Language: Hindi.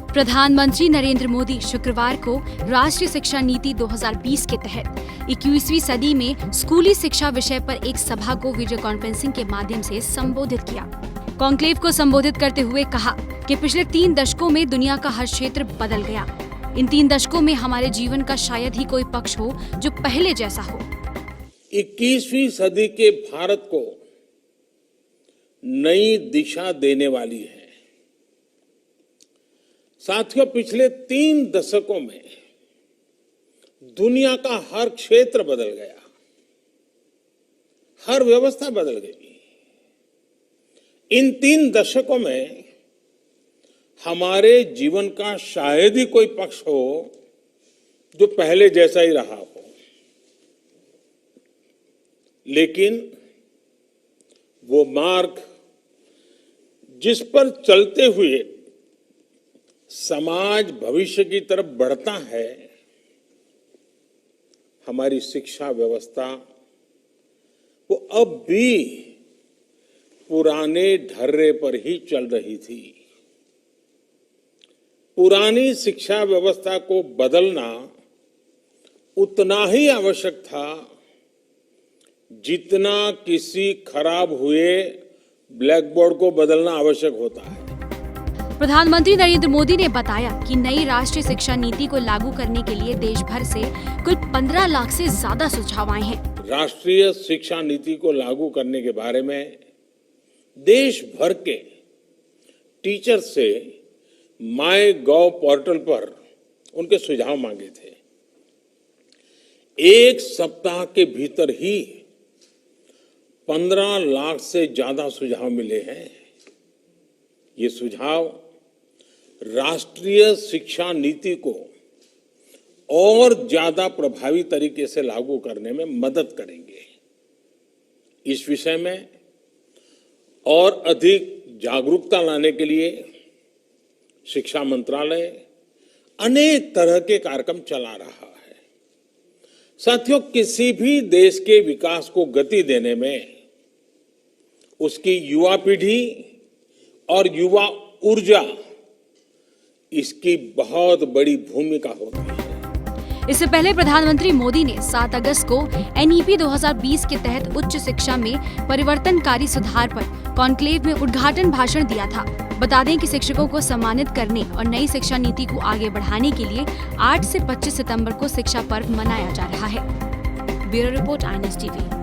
प्रधानमंत्री नरेंद्र मोदी शुक्रवार को राष्ट्रीय शिक्षा नीति 2020 के तहत 21वीं सदी में स्कूली शिक्षा विषय पर एक सभा को वीडियो कॉन्फ्रेंसिंग के माध्यम से संबोधित किया। कॉन्क्लेव को संबोधित करते हुए कहा कि पिछले 3 दशकों में दुनिया का हर क्षेत्र बदल गया। इन 3 दशकों में हमारे जीवन का शायद ही कोई पक्ष हो जो पहले जैसा हो। 21वीं सदी के भारत को नई दिशा देने वाली है। साथियों, पिछले 3 दशकों में दुनिया का हर क्षेत्र बदल गया, हर व्यवस्था बदल गई। इन 3 दशकों में हमारे जीवन का शायद ही कोई पक्ष हो जो पहले जैसा ही रहा हो, लेकिन वो मार्ग जिस पर चलते हुए समाज भविष्य की तरफ बढ़ता है, हमारी शिक्षा व्यवस्था वो अब भी पुराने ढर्रे पर ही चल रही थी। पुरानी शिक्षा व्यवस्था को बदलना उतना ही आवश्यक था जितना किसी खराब हुए ब्लैक बोर्ड को बदलना आवश्यक होता है। प्रधानमंत्री नरेंद्र मोदी ने बताया कि नई राष्ट्रीय शिक्षा नीति को लागू करने के लिए देश भर से कुल 15 लाख से ज्यादा सुझाव आए हैं। राष्ट्रीय शिक्षा नीति को लागू करने के बारे में देश भर के टीचर से MyGov पोर्टल पर उनके सुझाव मांगे थे। 1 सप्ताह के भीतर ही 15 लाख से ज्यादा सुझाव मिले हैं। ये सुझाव राष्ट्रीय शिक्षा नीति को और ज्यादा प्रभावी तरीके से लागू करने में मदद करेंगे। इस विषय में और अधिक जागरूकता लाने के लिए शिक्षा मंत्रालय अनेक तरह के कार्यक्रम चला रहा है। साथियों, किसी भी देश के विकास को गति देने में उसकी युवा पीढ़ी और युवा ऊर्जा इसकी बहुत बड़ी भूमिका होती है। इससे पहले प्रधानमंत्री मोदी ने 7 अगस्त को NEP 2020 के तहत उच्च शिक्षा में परिवर्तनकारी सुधार पर कॉन्क्लेव में उद्घाटन भाषण दिया था। बता दें कि शिक्षकों को सम्मानित करने और नई शिक्षा नीति को आगे बढ़ाने के लिए 8 से 25 सितंबर को शिक्षा पर्व मनाया जा रहा है। Bureau report INS TV।